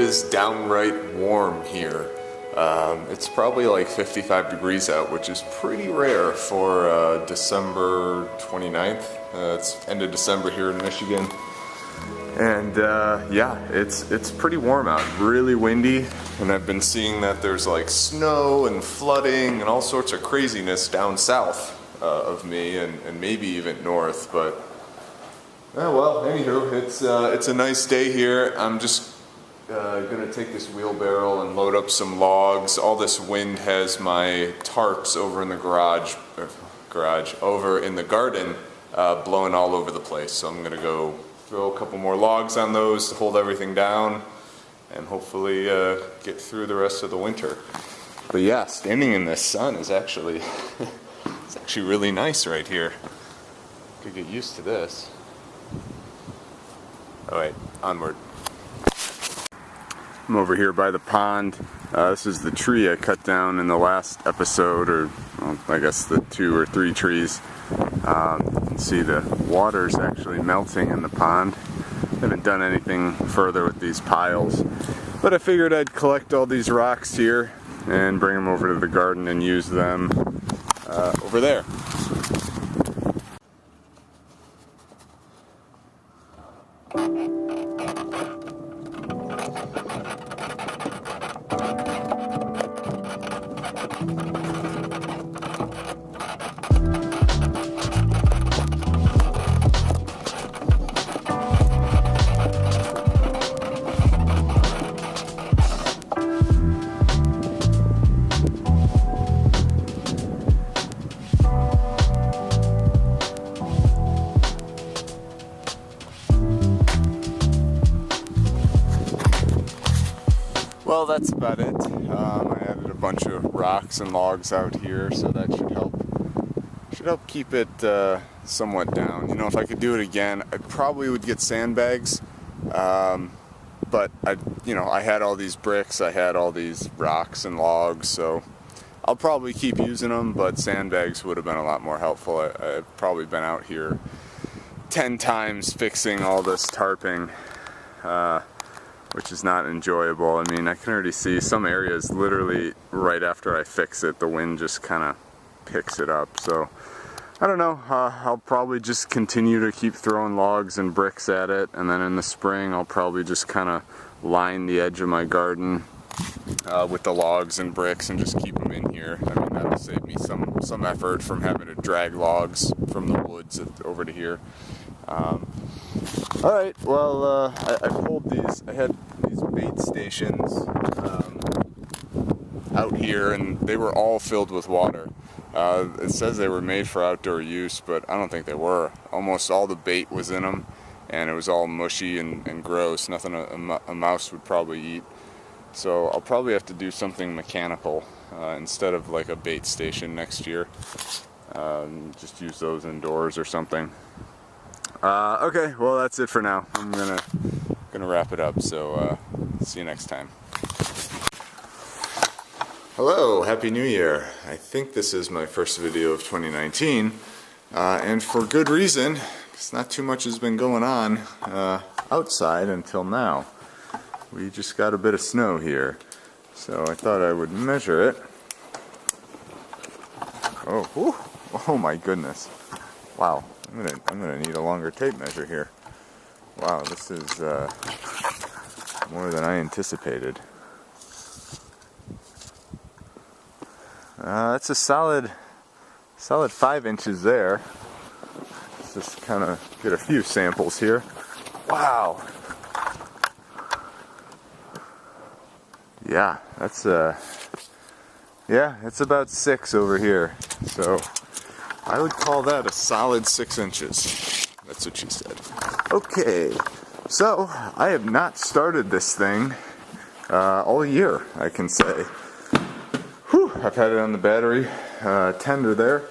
is downright warm here. It's probably like 55 degrees out, which is pretty rare for December 29th. It's end of December here in Michigan. And yeah, it's pretty warm out, really windy, and I've been seeing that there's like snow and flooding and all sorts of craziness down south of me and maybe even north, but well, anywho, it's a nice day here. I'm just gonna take this wheelbarrow and load up some logs. All this wind has my tarps over in the over in the garden blowing all over the place, so I'm gonna go throw a couple more logs on those to hold everything down and hopefully get through the rest of the winter. But yeah, standing in the sun is actually it's actually really nice right here. Could get used to this. Oh wait, onward. I'm over here by the pond. This is the tree I cut down in the last episode, or well, I guess the 2 or 3 trees. You can see the water's actually melting in the pond. I haven't done anything further with these piles, but I figured I'd collect all these rocks here and bring them over to the garden and use them over there. Well, that's about it. I added a bunch of rocks and logs out here, so that should help keep it somewhat down. You know, if I could do it again, I probably would get sandbags. But I had all these bricks, I had all these rocks and logs, so I'll probably keep using them. But sandbags would have been a lot more helpful. I've probably been out here 10 times fixing all this tarping. Which is not enjoyable. I mean, I can already see some areas literally right after I fix it, the wind just kind of picks it up. So, I don't know, I'll probably just continue to keep throwing logs and bricks at it, and then in the spring I'll probably just kind of line the edge of my garden with the logs and bricks and just keep them in here. I mean, that'll save me some effort from having to drag logs from the woods over to here. Alright, well, I pulled these, I had these bait stations out here, and they were all filled with water. It says they were made for outdoor use, but I don't think they were. Almost all the bait was in them, and it was all mushy and gross, nothing a mouse would probably eat. So I'll probably have to do something mechanical instead of like a bait station next year. Just use those indoors or something. Okay, well that's it for now. I'm gonna wrap it up, so see you next time. Hello, Happy New Year. I think this is my first video of 2019, and for good reason, because not too much has been going on outside until now. We just got a bit of snow here, so I thought I would measure it. Oh, whew. Oh my goodness. Wow. I'm gonna need a longer tape measure here. Wow, this is more than I anticipated. That's a solid 5 inches there. Let's just kind of get a few samples here. Wow. Yeah, that's it's about 6 over here. So I would call that a solid 6 inches. That's what she said. Okay, so I have not started this thing all year, I can say. Whew, I've had it on the battery tender there.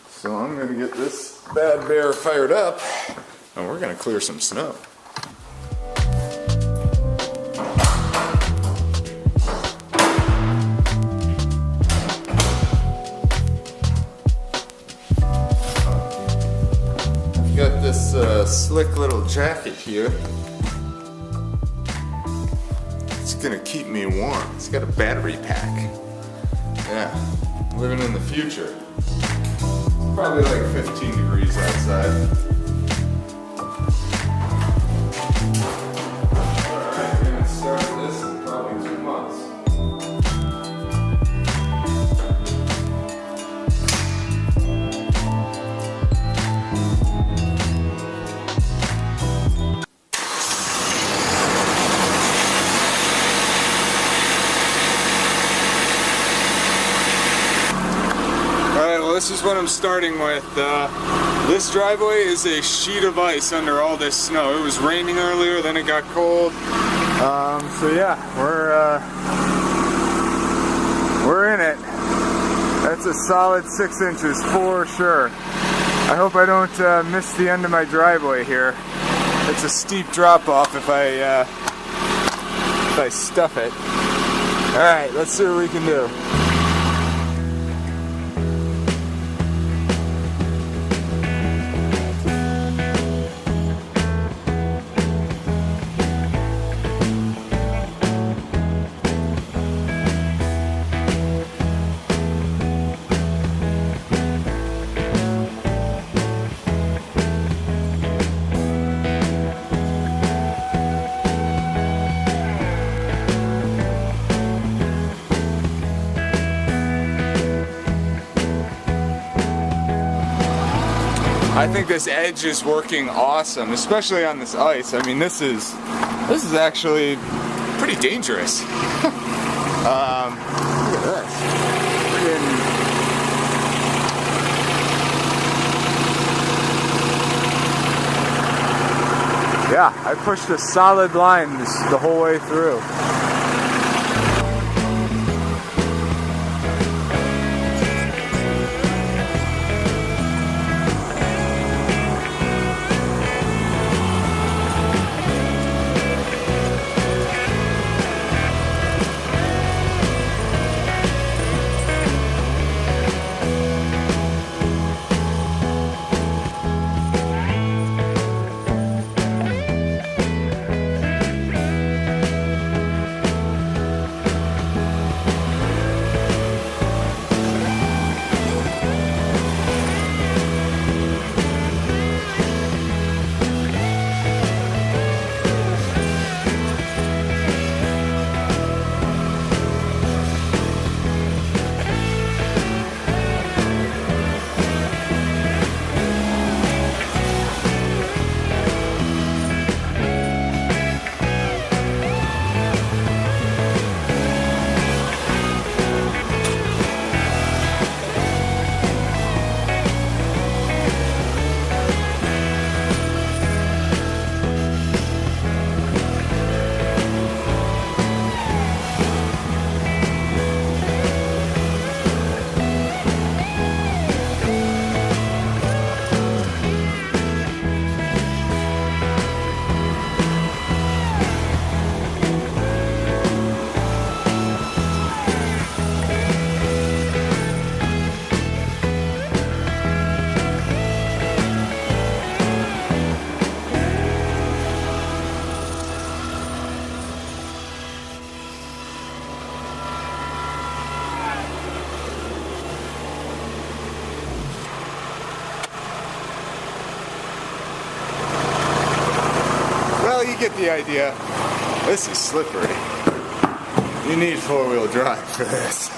So I'm going to get this bad bear fired up, and we're going to clear some snow. Got this slick little jacket here. It's gonna keep me warm. It's got a battery pack. Yeah, living in the future. It's probably like 15 degrees outside. Alright, we're gonna start this in probably 2 months. This is what I'm starting with. This driveway is a sheet of ice under all this snow. It was raining earlier, then it got cold. So yeah, we're in it. That's a solid 6 inches for sure. I hope I don't miss the end of my driveway here. It's a steep drop off if I stuff it. All right, let's see what we can do. I think this edge is working awesome, especially on this ice. I mean, this is actually pretty dangerous. Look at this. Yeah, I pushed a solid line the whole way through. You get the idea. This is slippery. You need 4-wheel drive for this.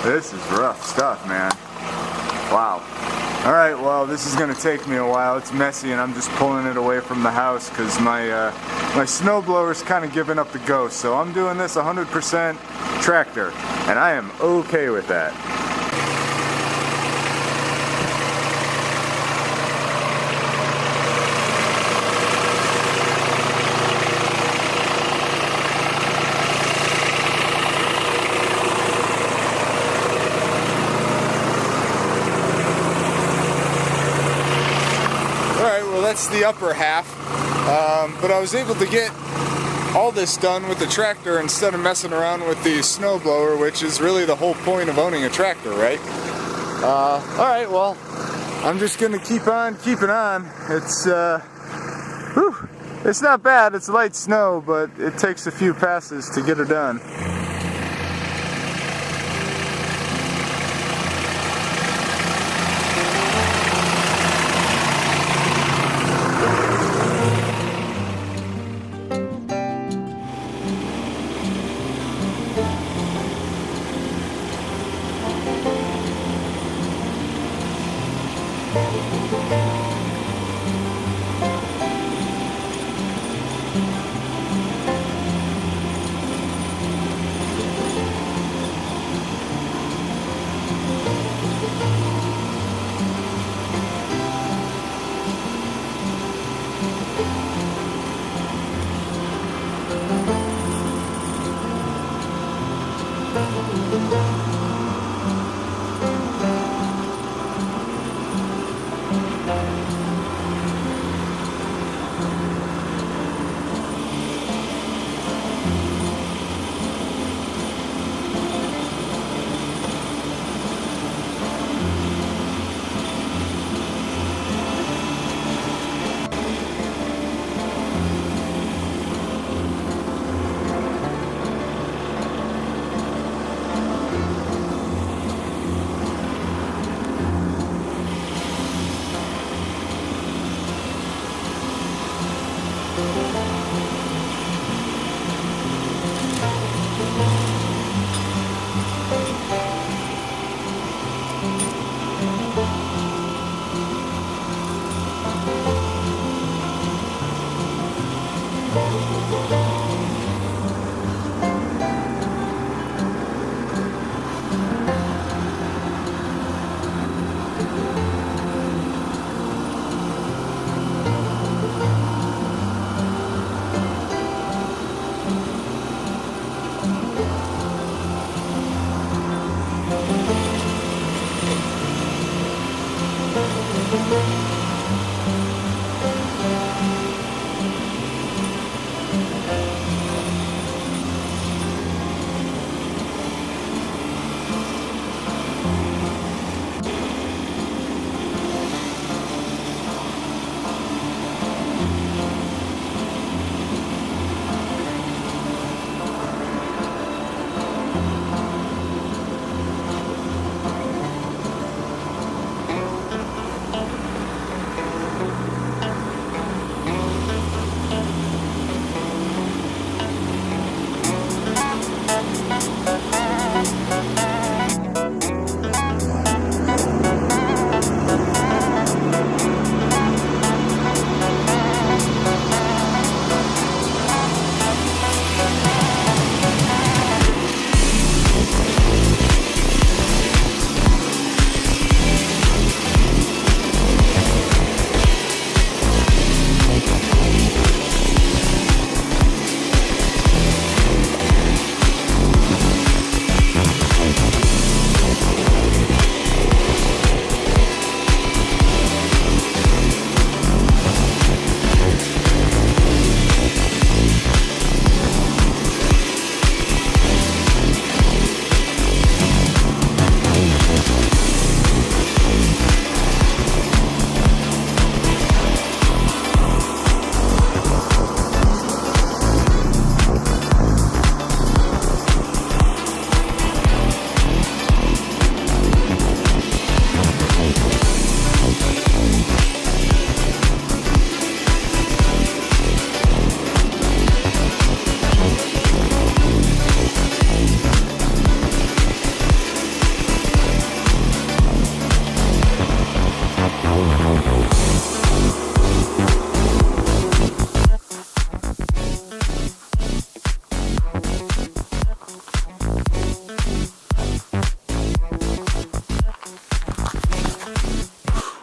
This is rough stuff, man. Wow. Alright, well, this is going to take me a while. It's messy and I'm just pulling it away from the house because my snowblower's kind of giving up the ghost. So I'm doing this 100% tractor, and I am okay with that. That's the upper half, but I was able to get all this done with the tractor instead of messing around with the snowblower, which is really the whole point of owning a tractor, right? Alright, well, I'm just gonna keep on keeping on. It's, It's not bad, it's light snow, but it takes a few passes to get her done.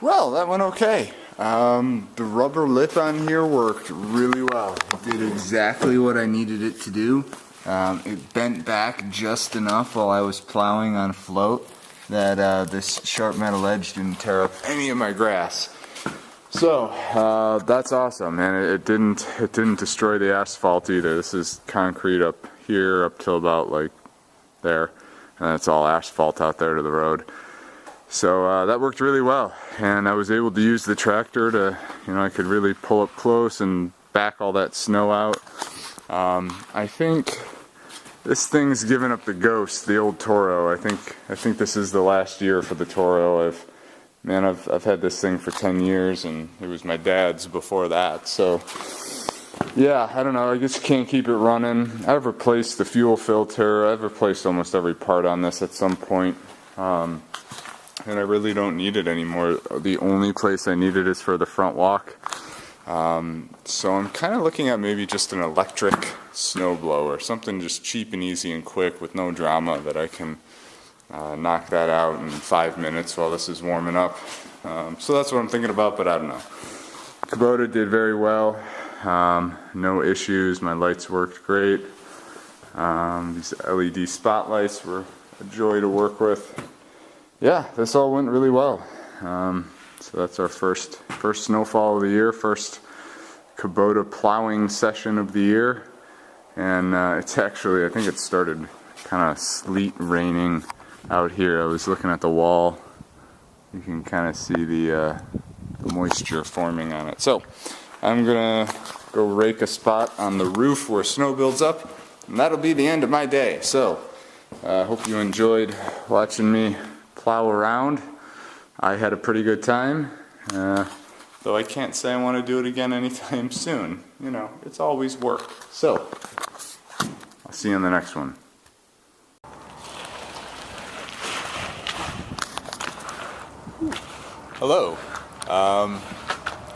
Well, that went okay. The rubber lip on here worked really well. It did exactly what I needed it to do. It bent back just enough while I was plowing on float that this sharp metal edge didn't tear up any of my grass. So that's awesome, and it didn't destroy the asphalt either. This is concrete up here up till about like there, and it's all asphalt out there to the road. So that worked really well, and I was able to use the tractor to, I could really pull up close and back all that snow out. I think this thing's given up the ghost, the old Toro. I think this is the last year for the Toro. I've had this thing for 10 years, and it was my dad's before that. So yeah, I don't know, I just can't keep it running. I've replaced the fuel filter, I've replaced almost every part on this at some point. And I really don't need it anymore. The only place I need it is for the front walk. So I'm kind of looking at maybe just an electric snowblower, something just cheap and easy and quick with no drama that I can knock that out in 5 minutes while this is warming up. So that's what I'm thinking about, but I don't know. Kubota did very well. No issues. My lights worked great. These LED spotlights were a joy to work with. Yeah, this all went really well. So that's our first snowfall of the year, first Kubota plowing session of the year. And it's actually, I think it started kind of sleet raining out here. I was looking at the wall. You can kind of see the moisture forming on it. So I'm gonna go rake a spot on the roof where snow builds up, and that'll be the end of my day. So I hope you enjoyed watching me plow around. I had a pretty good time, though I can't say I want to do it again anytime soon. You know, it's always work. So I'll see you in the next one. Hello.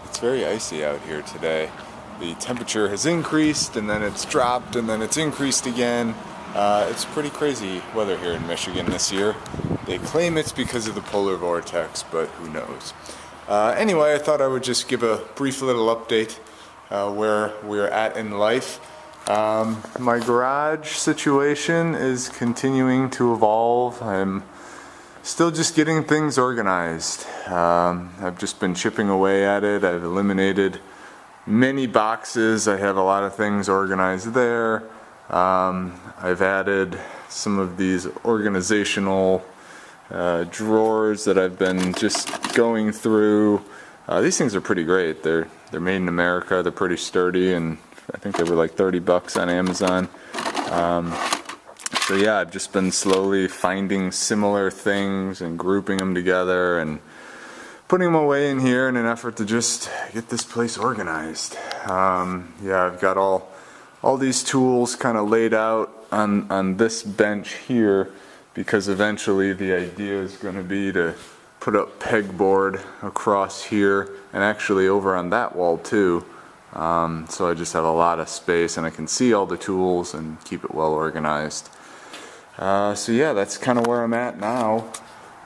It's very icy out here today. The temperature has increased, and then it's dropped, and then it's increased again. It's pretty crazy weather here in Michigan this year. They claim it's because of the polar vortex, but who knows. Anyway, I thought I would just give a brief little update where we're at in life. My garage situation is continuing to evolve. I'm still just getting things organized. I've just been chipping away at it. I've eliminated many boxes. I have a lot of things organized there. I've added some of these organizational drawers that I've been just going through. These things are pretty great. They're made in America. They're pretty sturdy, and I think they were like 30 bucks on Amazon. So yeah, I've just been slowly finding similar things and grouping them together and putting them away in here in an effort to just get this place organized. Yeah, I've got all these tools kind of laid out on this bench here, because eventually the idea is going to be to put up pegboard across here and actually over on that wall too. So I just have a lot of space and I can see all the tools and keep it well organized. So yeah, that's kind of where I'm at now.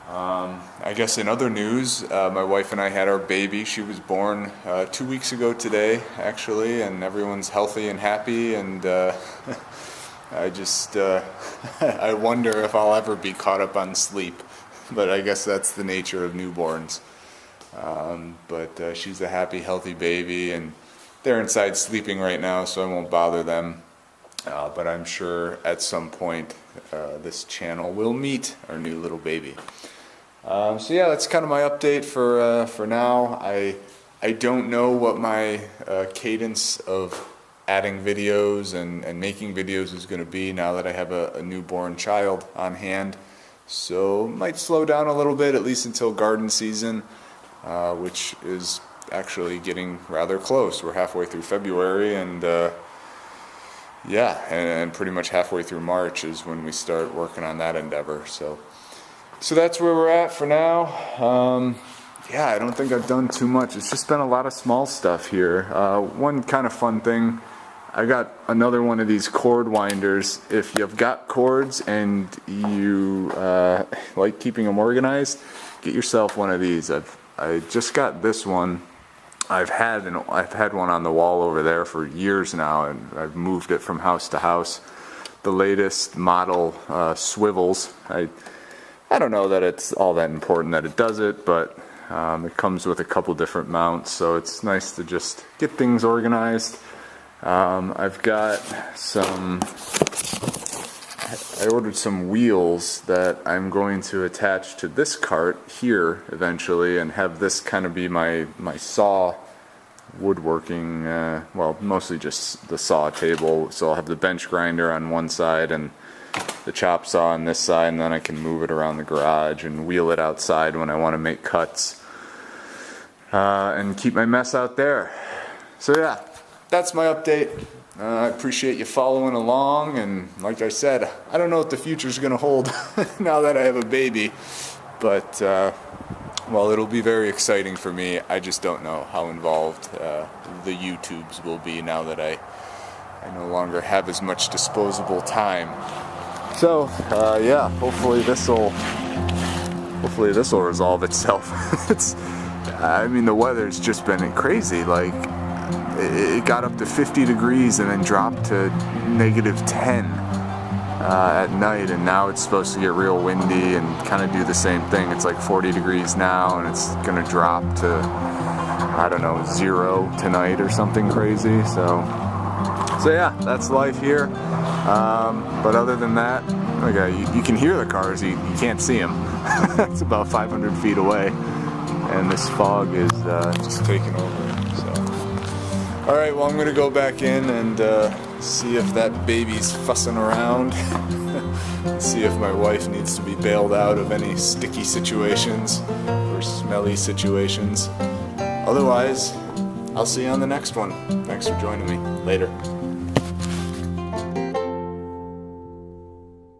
I guess in other news, my wife and I had our baby. She was born 2 weeks ago today, actually, and everyone's healthy and happy, and I just I wonder if I'll ever be caught up on sleep, but I guess that's the nature of newborns. But she's a happy, healthy baby, and they're inside sleeping right now, so I won't bother them. But I'm sure at some point this channel will meet our new little baby. So yeah, that's kind of my update for now. I don't know what my cadence of adding videos and making videos is going to be now that I have a newborn child on hand. So might slow down a little bit, at least until garden season, which is actually getting rather close. We're halfway through February, and yeah, and pretty much halfway through March is when we start working on that endeavor. So that's where we're at for now. Yeah, I don't think I've done too much. It's just been a lot of small stuff here. One kind of fun thing, I got another one of these cord winders. If you've got cords and you like keeping them organized, get yourself one of these. I just got this one. I've had one on the wall over there for years now, and I've moved it from house to house. The latest model swivels. I don't know that it's all that important that it does it, but it comes with a couple different mounts, so it's nice to just get things organized. I've got I ordered some wheels that I'm going to attach to this cart here eventually, and have this kind of be my saw woodworking, well, mostly just the saw table. So I'll have the bench grinder on one side and the chop saw on this side, and then I can move it around the garage and wheel it outside when I want to make cuts, and keep my mess out there. So yeah, that's my update. I appreciate you following along, and like I said, I don't know what the future's gonna hold now that I have a baby, but well, it'll be very exciting for me. I just don't know how involved the YouTubes will be now that I no longer have as much disposable time. So yeah, hopefully this will resolve itself. I mean, the weather's just been crazy. Like, it got up to 50 degrees and then dropped to -10 at night, and now it's supposed to get real windy and kind of do the same thing. It's like 40 degrees now, and it's gonna drop to, I don't know, 0 tonight or something crazy. So yeah, that's life here. But other than that, okay, you can hear the cars, you can't see them. It's about 500 feet away, and this fog is just taking over. So, all right, well, I'm gonna go back in and see if that baby's fussing around. See if my wife needs to be bailed out of any sticky situations or smelly situations. Otherwise, I'll see you on the next one. Thanks for joining me. Later.